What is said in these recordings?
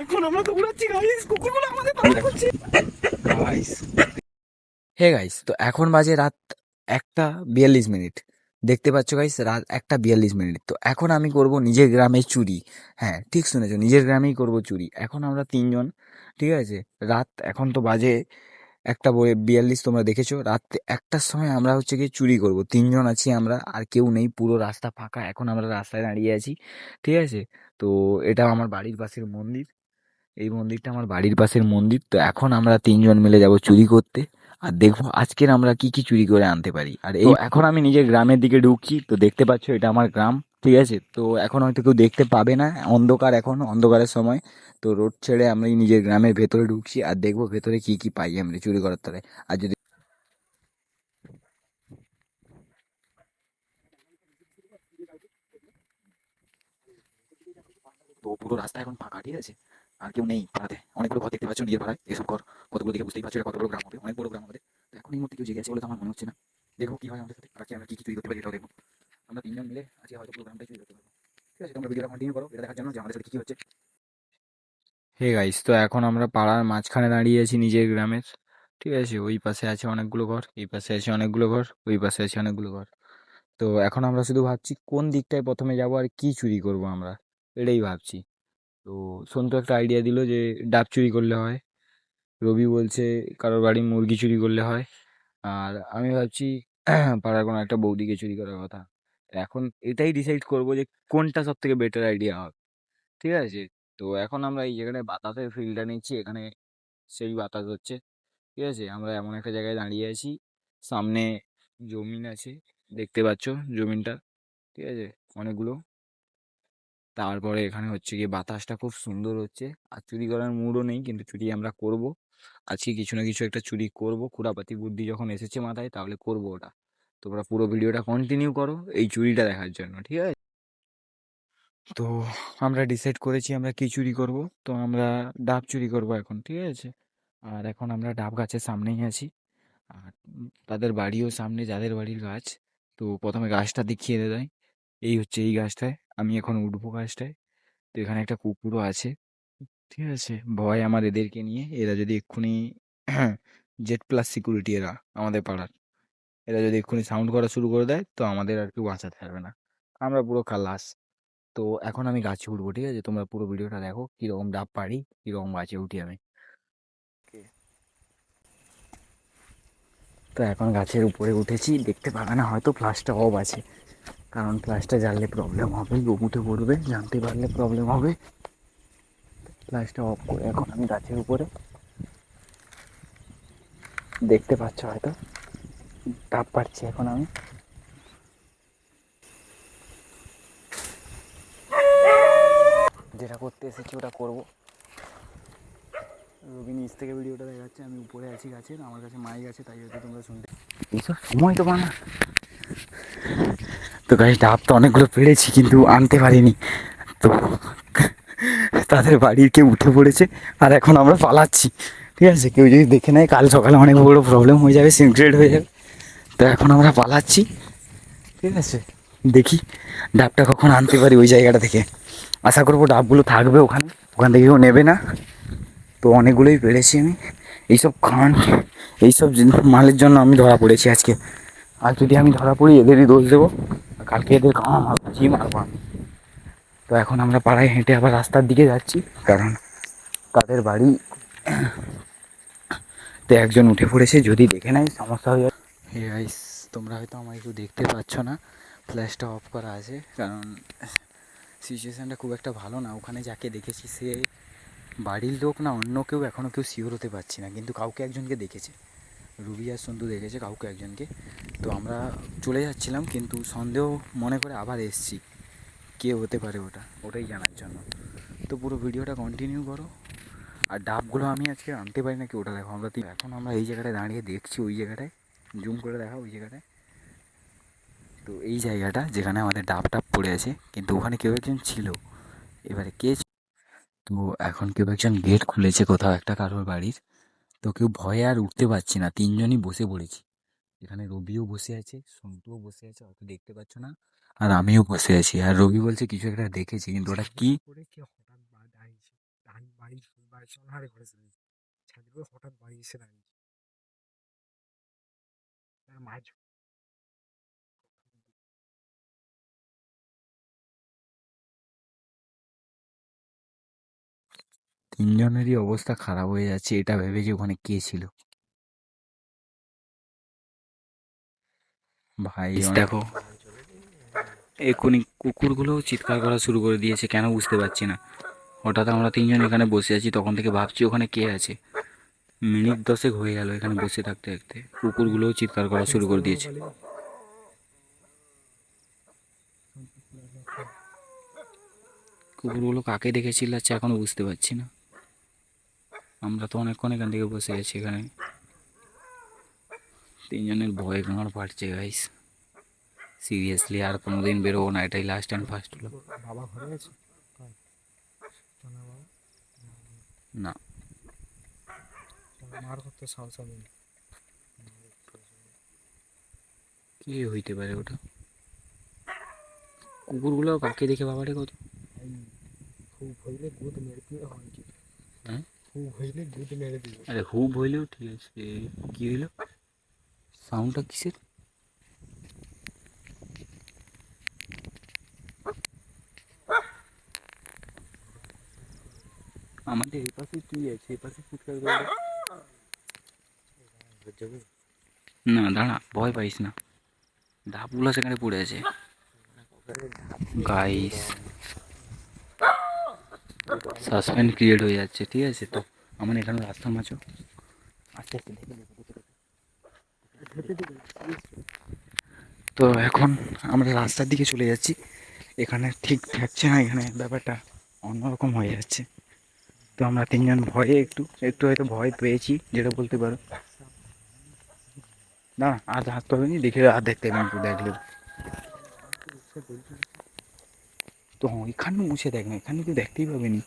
এখন আমরা দৌড়াচ্ছি গাইস, কুকুরগুলো আমাদের তাড়া করছে গাইস। হে গাইস, তো এখন বাজে রাত 1:42। দেখতে পাচ্ছ গাইস, রাত 1:42। তো এখন আমি করব নিজের গ্রামে চুরি। হ্যাঁ, ঠিক শুনেছো, নিজের গ্রামেই করব চুরি। এখন আমরা তিনজন, ঠিক আছে। রাত এখন তো বাজে 1:42, তোমরা দেখেছো। রাত 1টার সময় আমরা হচ্ছে কি চুরি করব। তিনজন আছি আমরা, আর কেউ নেই, পুরো রাস্তা ফাঁকা। এখন আমরা রাস্তায় দাঁড়িয়ে আছি, ঠিক আছে। তো এটা আমার বাড়ির পাশের মন্দির। এই মন্দিরটা আমার বাড়ির পাশের মন্দির। তো এখন আমরা তিনজন মিলে যাব চুরি করতে, আর দেখবো আজকের আমরা কি কি চুরি করে আনতে পারি। আর এই এখন আমি নিজের গ্রামের দিকে ঢুকছি। তো দেখতে পাচ্ছ এটা আমার গ্রাম, ঠিক আছে। তো এখন হয়তো কেউ দেখতে পাবে না, অন্ধকার, এখন অন্ধকারের সময়। তো রোড ছেড়ে আমি নিজের গ্রামের ভেতরে ঢুকছি, আর দেখবো ভেতরে কি কি পাই আমরা চুরি করার তরে। আর যদি তো পুরো রাস্তা এখন ফাঁকা, ঠিক আছে। আর কেউ নেই পাড়াতে। অনেকগুলো ঘর দেখতে পাচ্ছ নিজের পাড়ায়, এসব ঘর কতগুলো দেখে বুঝতেই পারছো এটা কত বড় গ্রাম হবে, অনেক বড় গ্রাম হবে। তো এখন এই মুহূর্তে কেউ জেগে আছে বলে তো আমার মনে হচ্ছে না। দেখো কি হয় আমাদের সাথে, আর কি আমরা কি কি চুরি করতে পারি এটাও দেখবো। আমরা তিনজন মিলে আজকে হয়তো পুরো গ্রামটাই চুরি করতে পারবো। ঠিক আছে, তোমরা ভিডিওটা কন্টিনিউ করো এটা দেখার জন্য যে আমাদের সাথে কি কি হচ্ছে। হে গাইস, তো এখন আমরা পাড়ার মাঝখানে দাঁড়িয়ে আছি নিজের গ্রামের, ঠিক আছে। ওই পাশে আছে অনেকগুলো ঘর, এই পাশে আছে অনেকগুলো ঘর, ওই পাশে আছে অনেকগুলো ঘর। তো এখন আমরা শুধু ভাবছি কোন দিকটায় প্রথমে যাব আর কি চুরি করব আমরা, এটাই ভাবছি। তো সন্তু একটা আইডিয়া দিল যে ডাব চুরি করলে হয়। রবি বলছে কারোর বাড়ি মুরগি চুরি করলে হয়। আর আমি ভাবছি পাড়ার কোনো একটা বৌদিকে চুরি করার কথা। তো এখন এটাই ডিসাইড করবো যে কোনটা সব থেকে বেটার আইডিয়া হবে, ঠিক আছে। তো এখন আমরা এই জায়গাটায় বাতাসের ফিল্ডটা নিচ্ছি, এখানে সেই বাতাস হচ্ছে, ঠিক আছে। আমরা এমন একটা জায়গায় দাঁড়িয়ে আছি, সামনে জমিন আছে, দেখতে পাচ্ছ জমিনটা, ঠিক আছে, অনেকগুলো। তারপরে এখানে হচ্ছে গিয়ে বাতাসটা খুব সুন্দর হচ্ছে। আর চুরি করার মুডও নেই, কিন্তু চুরি আমরা করব। আজকে কিছু না কিছু একটা চুরি করব, কুড়াপাতি বুদ্ধি যখন এসেছে মাথায় তাহলে করব ওটা। তোমরা পুরো ভিডিওটা কন্টিনিউ করো এই চুরিটা দেখার জন্য, ঠিক আছে। তো আমরা ডিসাইড করেছি আমরা কি চুরি করব। তো আমরা ডাব চুরি করব এখন, ঠিক আছে। আর এখন আমরা ডাব গাছের সামনেই আছি। আর তাদের বাড়িও সামনে, যাদের বাড়ির গাছ। তো প্রথমে গাছটা দেখিয়ে দেয়, এই হচ্ছে এই গাছটায়। আমি এখন উঠবো গাছটায়। তো এখানে একটা কুকুরও আছে, ঠিক আছে। ভয় আমার এদেরকে নিয়ে, এরা যদি এক্ষুনি জেড প্লাস সিকিউরিটি এরা আমাদের পাড়ার, এরা যদি এক্ষুনি সাউন্ড করা শুরু করে দেয় তো আমাদের আর কেউ বাঁচাতে পারবে না, আমরা পুরো খালাস। তো এখন আমি গাছে উঠবো, ঠিক আছে। তোমরা পুরো ভিডিওটা দেখো কীরকম ডাব পারি, কীরকম গাছে উঠি আমি। তো এখন গাছের উপরে উঠেছি, দেখতে পাবে না হয়তো, ফ্ল্যাশটা অফ আছে, কারণ ফ্ল্যাশটা জ্বাললে প্রবলেম হবে, লোক উঠে পড়বে, জানতে পারলে প্রবলেম হবে। ফ্ল্যাশটা অফ করে এখন আমি গাছের উপরে, দেখতে পাচ্ছ হয়তো, ডাব পাচ্ছি এখন আমি। যেটা করতে এসেছি ওটা করবো। রবি নিচ থেকে ভিডিওটা দেখাচ্ছে, আমি উপরে আছি গাছের, আমার কাছে মাইক আছে, তাই হয়তো তোমরা শুনতে। এইসব সময় তো পানা। তো গাছ ডাব তো অনেকগুলো পেড়েছি কিন্তু আনতে পারিনি। তো তাদের বাড়ির কেউ উঠে পড়েছে, আর এখন আমরা পালাচ্ছি, ঠিক আছে। কেউ যদি দেখে নেয় কাল সকালে অনেক বড় প্রবলেম হয়ে যাবে, সিক্রেট হয়ে যাবে। তো এখন আমরা পালাচ্ছি, ঠিক আছে। দেখি ডাবটা কখন আনতে পারি ওই জায়গাটা থেকে। আশা করবো ডাবগুলো থাকবে ওখানে, ওখান থেকে কেউ নেবে না। তো অনেকগুলোই পেরেছি আমি। এইসব খান, এইসব মালের জন্য আমি ধরা পড়েছি আজকে। আর যদি আমি ধরা পড়ি এদেরই দোষ দেবো, কালকে এদের কামাচ্ছি মারবো আমি। তো এখন আমরা পাড়ায় হেঁটে আবার রাস্তার দিকে যাচ্ছি, কারণ তাদের বাড়ি তো একজন উঠে পড়েছে, যদি দেখে নেয় সমস্যা হয়ে যাবে। হে গাইস, তোমরা হয়তো আমায় কেউ দেখতে পাচ্ছ না, ফ্ল্যাশটা অফ করা আছে, কারণ সিচুয়েশানটা খুব একটা ভালো না। ওখানে যাকে দেখেছি সে বাড়ির লোক না অন্য কেউ, এখনও কেউ শিওর হতে পারছি না, কিন্তু কাউকে একজনকে দেখেছে। রুবি আর সন্তু দেখেছে কাউকে একজনকে। তো আমরা চলে যাচ্ছিলাম, কিন্তু সন্দেহ মনে করে আবার এসছি, কে হতে পারে ওটা, ওটাই জানার জন্য। তো পুরো ভিডিওটা কন্টিনিউ করো। আর ডাবগুলো আমি আজকে আনতে পারি নাকি ওটা দেখো। এখন আমরা এই জায়গাটায় দাঁড়িয়ে দেখছি, ওই জায়গাটায় জুম করে দেখা, ওই জায়গাটায়। তো এই জায়গাটা যেখানে আমাদের ডাব টাব পড়ে আছে, কিন্তু ওখানে কেউ একজন ছিল, এবারে কে। তো এখন কেউ একজন গেট খুলেছে কোথাও একটা কারোর বাড়ির। তো কেউ ভয়ে আর উঠতে পারছি না, তিনজনই বসে পড়েছি। এখানে রবিও বসে আছে, সন্তুও বসে আছে, হয়তো দেখতে পাচ্ছ না। আর আমিও বসে আছি, আর রবি বলছে কিছু একটা দেখেছি, কিন্তু ওটা কি। বাড়ি অনাহারে ঘরে চলে গেছে। ছাদের উপরে হঠাৎ বাড়ি এসে দাঁড়িয়েছে। মাছ তিনজনেরই অবস্থা খারাপ হয়ে যাচ্ছে এটা ভেবে যে ওখানে কে ছিল। ভাই দেখো এক্ষুনি কুকুরগুলোও চিৎকার করা শুরু করে দিয়েছে, কেন বুঝতে পারছি না। হঠাৎ আমরা তিনজন এখানে বসে আছি, তখন থেকে ভাবছি ওখানে কে আছে। মিনিট 10 হয়ে গেল এখানে বসে থাকতে থাকতে, কুকুরগুলোও চিৎকার করা শুরু করে দিয়েছে। কুকুরগুলো কাকে দেখে চিল্লাচ্ছে এখনো বুঝতে পারছি না। আমরা তো অনেকক্ষণ এখান থেকে বসে আছি এখানে, তিনজনের ভয়ে গাঁড় ফাটছে গাইস। সিরিয়াসলি আর কোনোদিন বেরোবো না, এটাই লাস্ট অ্যান্ড ফার্স্ট হলো। বাবা ঘরে আছে? চনা বাবা না, মার করতে সাহস হবে না। কি হইতে পারে ওটা? কুকুরগুলো কাকে দেখে বাবারে কত। খুব হইলে গুদ মেরে দিবে হয় কি? হ্যাঁ, খুব হইলে গুদ মেরে দিবে। আরে হুব হইলেও ঠিক আছে, কি হইলো সাউন্ডটা কিসের? আমাদের এই পাশে কি আছে, এই পাশে চিৎকার করে। না দাঁড়া, ভয় পাইস না, ধাপগুলো সেখানে পড়ে আছে গাইস। সাসপেন্স ক্রিয়েট হয়ে যাচ্ছে, ঠিক আছে? তো আমার এখানে রাস্তা মাঝো আস্তে আস্তে তো এখন আমরা রাস্তার দিকে চলে যাচ্ছি। এখানে ঠিক থাকছে না, এখানে ব্যাপারটা অন্যরকম হয়ে যাচ্ছে। তো আমরা তিনজন ভয়ে একটু একটু হয়তো ভয় পেয়েছি, যেটা বলতে পারো। না আর হাঁটতে হবে নি, দেখে আর দেখতে হবে একটু দেখলেও তো। এখানে মুছে দেখ না, এখানে তুই দেখতেই পাবে নি,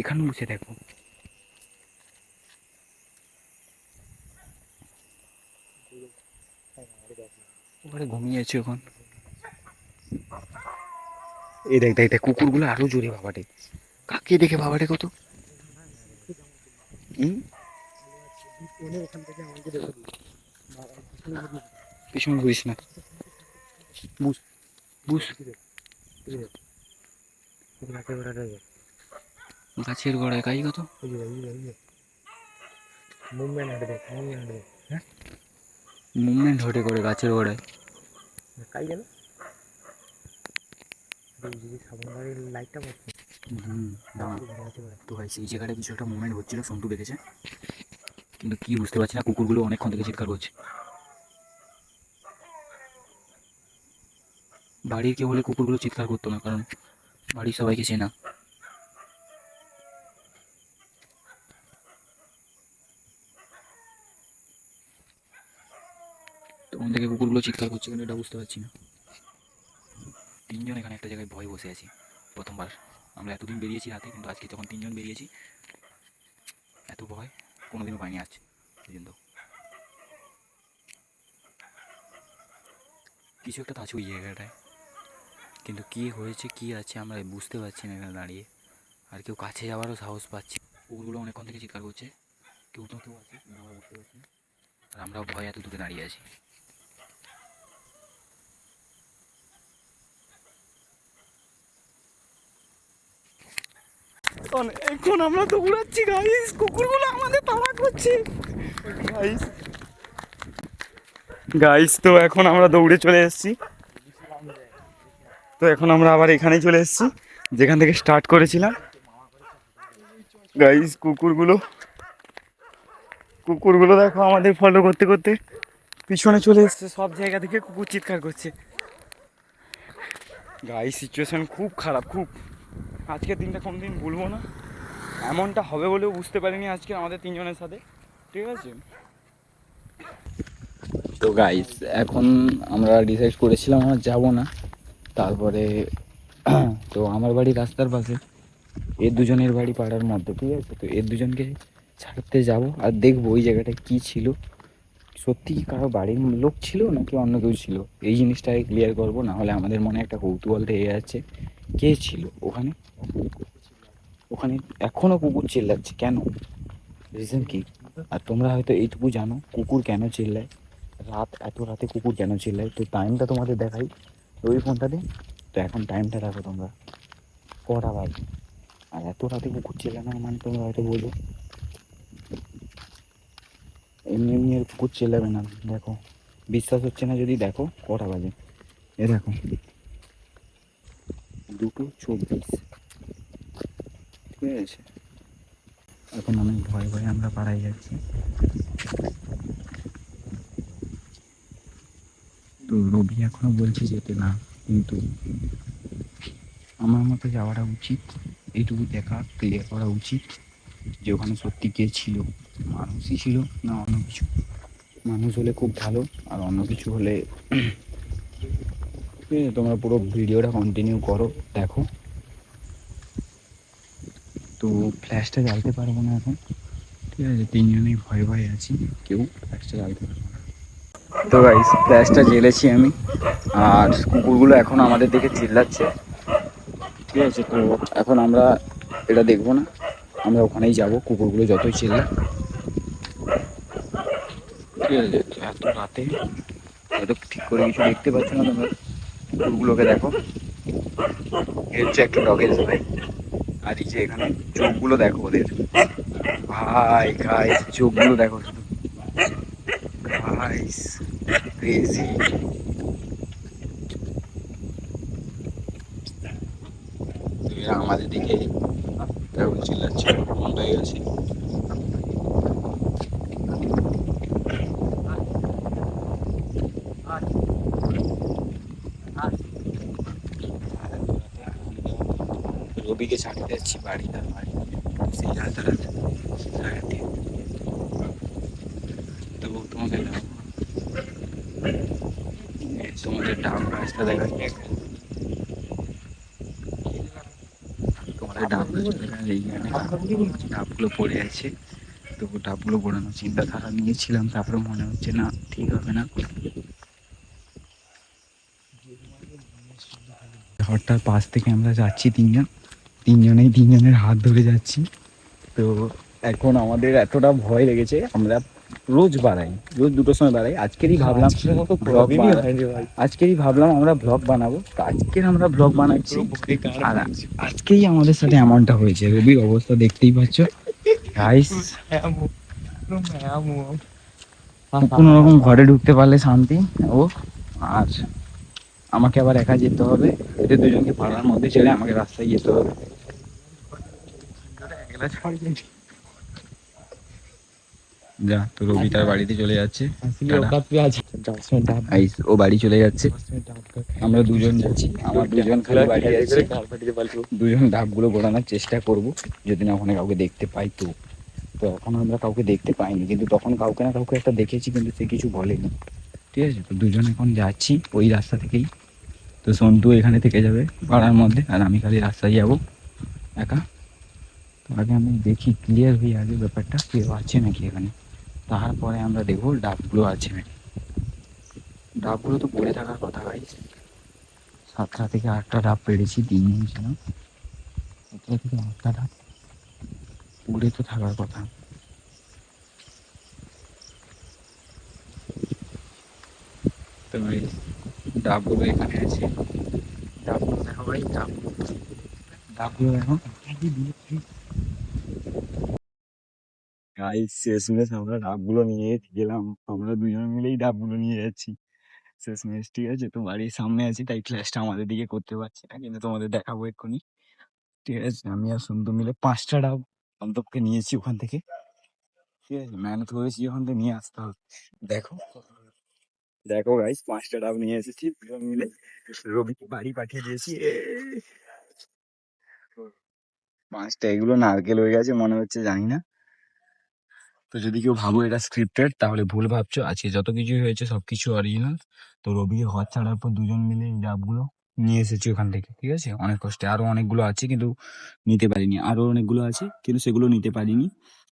এখানে মুছে দেখো। ওখানে ঘুমিয়েছে এখন। এই দেখ দেখ দেখ, কুকুরগুলো আরো জোরে বাবাটে, কাকে দেখে বাবাটে কত। এখান থেকে আমাকে দেখে দিবে। পিছনে ঘুরিস না, বুঝ বুঝ। গাছের গোড়ায় কাই কত মুভমেন্ট হাঁটে দেখ, মুভমেন্ট হাঁটে দেখ। হ্যাঁ মুভমেন্ট হটে করে গাছের গোড়ায়। কাই গেল যদি সাবন গাড়ির লাইটটা পড়ছে। তো ভাই সেই জায়গাটায় কিছু একটা মুভমেন্ট হচ্ছিল, সন্টু দেখেছে, কিন্তু কি বুঝতে পারছি না। কুকুরগুলো অনেকক্ষণ থেকে চিৎকার করছে। বাড়ির কেউ হলে কুকুরগুলো চিৎকার করতো না, কারণ বাড়ির সবাইকে চেনা। তখন থেকে কুকুরগুলো চিৎকার করছে, কিন্তু এটা বুঝতে পারছি না। তিনজন এখানে একটা জায়গায় ভয় বসে আছি। প্রথমবার আমরা এতদিন বেরিয়েছি রাতে, কিন্তু আজকে যখন তিনজন বেরিয়েছি, এত ভয় কোনোদিনও পাইনি আজ পর্যন্ত। কিছু একটা তো আছে ওই জায়গাটায়, কিন্তু কি হয়েছে কি আছে আমরা বুঝতে পারছি না এখানে দাঁড়িয়ে। আর কেউ কাছে যাওয়ারও সাহস পাচ্ছি। কুকুরগুলো অনেকক্ষণ থেকে চিৎকার করছে, কেউ তো কেউ আছে কিন্তু আমরা বুঝতে পারছি না। আর আমরাও ভয় এত দূরে দাঁড়িয়ে আছি। এখন আমরা দৌড়াচ্ছি গাইস, কুকুরগুলো আমাদের তাড়া করছে গাইস। গাইস তো এখন আমরা দৌড়ে চলে এসেছি। তো এখন আমরা আবার এখানেই চলে এসেছি যেখান থেকে স্টার্ট করেছিলাম। গাইস কুকুরগুলো কুকুরগুলো দেখো আমাদের ফলো করতে করতে পিছনে চলে এসছে, সব জায়গা থেকে কুকুর চিৎকার করছে। গাইস সিচুয়েশন খুব খারাপ, খুব। আজকের দিনটা কোনোদিন ভুলবো না, এমনটা হবে বলেও বুঝতে পারিনি আজকে আমাদের তিনজনের সাথে, ঠিক আছে? তো গাইস এখন আমরা ডিসাইড করেছিলাম আর যাবো না। তারপরে তো আমার বাড়ি রাস্তার পাশে, এর দুজনের বাড়ি পাড়ার মধ্যে, ঠিক আছে? তো এর দুজনকে ছাড়তে যাব আর দেখবো ওই জায়গাটা কি ছিল, সত্যি কি কারো বাড়ির লোক ছিল নাকি অন্য কেউ ছিল, এই জিনিসটাকে ক্লিয়ার করবো। না হলে আমাদের মনে একটা কৌতূহল থেকে যাচ্ছে কে ছিল ওখানে। ওখানে এখনো কুকুর চিল্লাচ্ছে, কেন? রিজন কি? আর তোমরা হয়তো এইটুকু জানো কুকুর কেন চিল্লায়, এত রাতে কুকুর কেন চিল্লায়। তো টাইমটা তোমাদের দেখাই ওই ফোনটাতে। তো এখন টাইমটা দেখো তোমরা, কটা বাজে। আর এত রাতে কুকুর চেল্লানোর মানে তোমরা হয়তো বলবো এমনি এমনি আর কুকুর চেল্লাবে না। দেখো, বিশ্বাস হচ্ছে না যদি দেখো কটা বাজে। এ দেখো 2:24, ঠিক আছে। এখন অনেক ভয়ে ভয়ে আমরা পাড়ায় যাচ্ছি। তো রবি এখনো বলছে যেতে না, কিন্তু আমার মতে যাওয়াটা উচিত। এইটুকু দেখা ক্লিয়ার করা উচিত যে ওখানে সত্যি কে ছিল, মানুষই ছিল না অন্য কিছু। মানুষ হলে খুব ভালো, আর অন্য কিছু হলে ঠিক আছে, তোমরা পুরো ভিডিওটা কন্টিনিউ করো, দেখো। তো ফ্ল্যাশটা জ্বালতে পারবো না এখন, ঠিক আছে, তিনজনেই ভয়ে ভয়ে আছি, কেউ ফ্ল্যাশটা জ্বালতে পারবো না। তো গাইস ফ্ল্যাশটা জ্বেলেছি আমি, আর কুকুরগুলো এখন আমাদের দিকে চিল্লাচ্ছে, ঠিক আছে। তো এখন আমরা এটা দেখবো না, আমরা ওখানেই যাবো, কুকুরগুলো যতই চিল্লা, ঠিক আছে। তো এত রাতে হয়তো ঠিক করে কিছু দেখতে পাচ্ছ না তোমরা, কুকুরগুলোকে দেখো, এ হচ্ছে একটা ডগের ভাই। আর এই যে এখানে চোখগুলো দেখো ওদের, ভাই গাইস চোখগুলো দেখো শুধু, গাইস ক্রেজি। তো এরা আমাদের দিকে কেমন চিল্লাচ্ছে, বন্ধ হয়ে গেছে। রবিকে ছাড়তে যাচ্ছি বাড়ি, তার বাড়ি সেই রাতারাত সারাতে। তো তোমাকে তোমাদের ডাব রাস্তা দেখাচ্ছি, তোমাদের ডাব রাস্তা দেখা, এইখানে ডাবগুলো পড়ে আছে। তো ডাবগুলো ঘোরানোর চিন্তাধারা নিয়েছিলাম, তারপরে মনে হচ্ছে না ঠিক হবে না। ঘরটার পাশ থেকে আমরা যাচ্ছি তিনজনেই তিনজনের হাত ধরে যাচ্ছি। তো এখন আমাদের এতটা ভয় লেগেছে, আমরা রোজ বাড়াই, রোজ 2টোর সময় বাড়াই। আজকেরই ভাবলাম আমরা ব্লগ বানাবো, তো আজকের আমরা ব্লগ বানাচ্ছি। আর আজকেই আমাদের সাথে এমনটা হয়েছে, রবির অবস্থা দেখতেই পাচ্ছ গাইস। কোনো রকম ঘরে ঢুকতে পারলে শান্তি ও, আর আমাকে আবার একা যেতে হবে, এদের দুজনকে পাড়ার মধ্যে ছেড়ে আমাকে রাস্তায় যেতে হবে। যা, তো রবি তার বাড়িতে চলে যাচ্ছে, ও বাড়ি চলে যাচ্ছে, আমরা দুজন যাচ্ছি, আমার দুজন খালি বাড়ি যাচ্ছে। দুজন ধাপগুলো ঘোরানোর চেষ্টা করব, যদি না ওখানে কাউকে দেখতে পাই। তো তো এখন আমরা কাউকে দেখতে পাইনি, কিন্তু তখন কাউকে না কাউকে একটা দেখেছি, কিন্তু সে কিছু বলেনি, ঠিক আছে। তো দুজন এখন যাচ্ছি ওই রাস্তা থেকেই। তো সন্তু এখানে থেকে যাবে পাড়ার মধ্যে, আর আমি খালি রাস্তায় যাবো একা। তো আগে আমি দেখি, ক্লিয়ার হয়ে আগে ব্যাপারটা কেউ আছে নাকি এখানে, তারপরে আমরা দেখবো ডাবগুলো আছে নাকি। ডাবগুলো তো পড়ে থাকার কথা ভাই, 7টা থেকে 8টা ডাব পেড়েছি, 3 দিন ছিল, 7টা থেকে 8টা ডাব পড়ে তো থাকার কথা। তো ভাই ডাবগুলো এখানে আছে, ডাবগুলো দেখো ভাই, ডাবগুলো দেখো। গাইস শেষমেশ আমরা ডাবগুলো নিয়ে গেলাম, আমরা দুজন মিলেই ডাবগুলো নিয়ে যাচ্ছি শেষমেশ, ঠিক আছে। তো বাড়ির সামনে আছি, তাই ফ্ল্যাশটা আমাদের দিকে করতে পারছি না, কিন্তু তোমাদের দেখাবো এক্ষুনি, ঠিক আছে। আমি আর সন্তু মিলে 5টা ডাব অন্তপকে নিয়েছি ওখান থেকে, ঠিক আছে, মেহনত করেছি ওখান থেকে নিয়ে আসতে হবে। দেখো, দেখো গাইস 5টা ডাব নিয়ে এসেছি দুজন মিলে, রবিকে বাড়ি পাঠিয়ে দিয়েছি। 5টা, এগুলো নারকেল হয়ে গেছে মনে হচ্ছে, জানি না। তো যদি কেউ ভাবো এটা স্ক্রিপ্টেড, তাহলে ভুল ভাবছো, আজকে যত কিছু হয়েছে সবকিছু অরিজিনাল। তো রবিকে ঘর ছাড়ার পর দুজন মিলে এই ডাবগুলো নিয়ে এসেছি ওখান থেকে, ঠিক আছে, অনেক কষ্টে। আরো অনেকগুলো আছে কিন্তু নিতে পারিনি, আরো অনেকগুলো আছে কিন্তু সেগুলো নিতে পারিনি,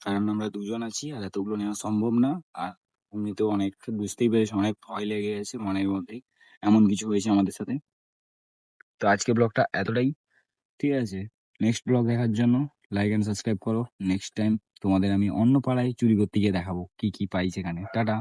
কারণ আমরা দুজন আছি আর এতগুলো নেওয়া সম্ভব না। আর এমনিতেও অনেক, বুঝতেই পেরেছি, অনেক ভয় লেগে গেছে মনের মধ্যেই, এমন কিছু হয়েছে আমাদের সাথে। তো আজকে ব্লগটা এতটাই, ঠিক আছে। নেক্সট ব্লগ দেখার জন্য লাইক অ্যান্ড সাবস্ক্রাইব করো। নেক্সট টাইম তোমাদের আমি অন্য পাড়ায় চুরি করতে গিয়ে দেখাবো কি কি পাই সেখানে। টাটা।